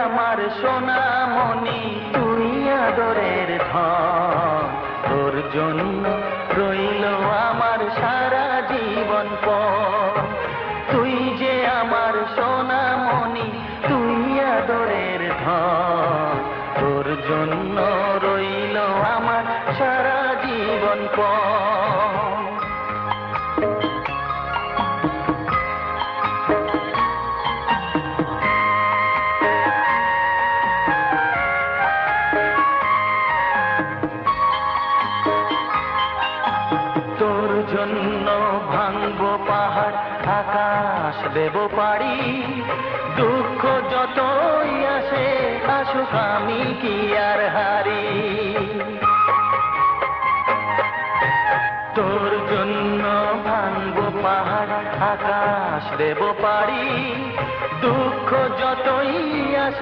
আমার সোনামণি তুই আদরের ধন, তোর জন্য রইল আমার সারা জীবন পর। তুই যে আমার সোনামণি তুই আদরের ধন, তোর জন্য রইল আমার সারা জীবন পর। তোর জন্য ভাঙবো পাহাড়, আকাশ দেব পাড়ি, দুঃখ যতই আসে আসুক আমি কি আর হারি। তোর জন্য ভাঙবো পাহাড়, আকাশ দেব পাড়ি, দুঃখ যতই আসে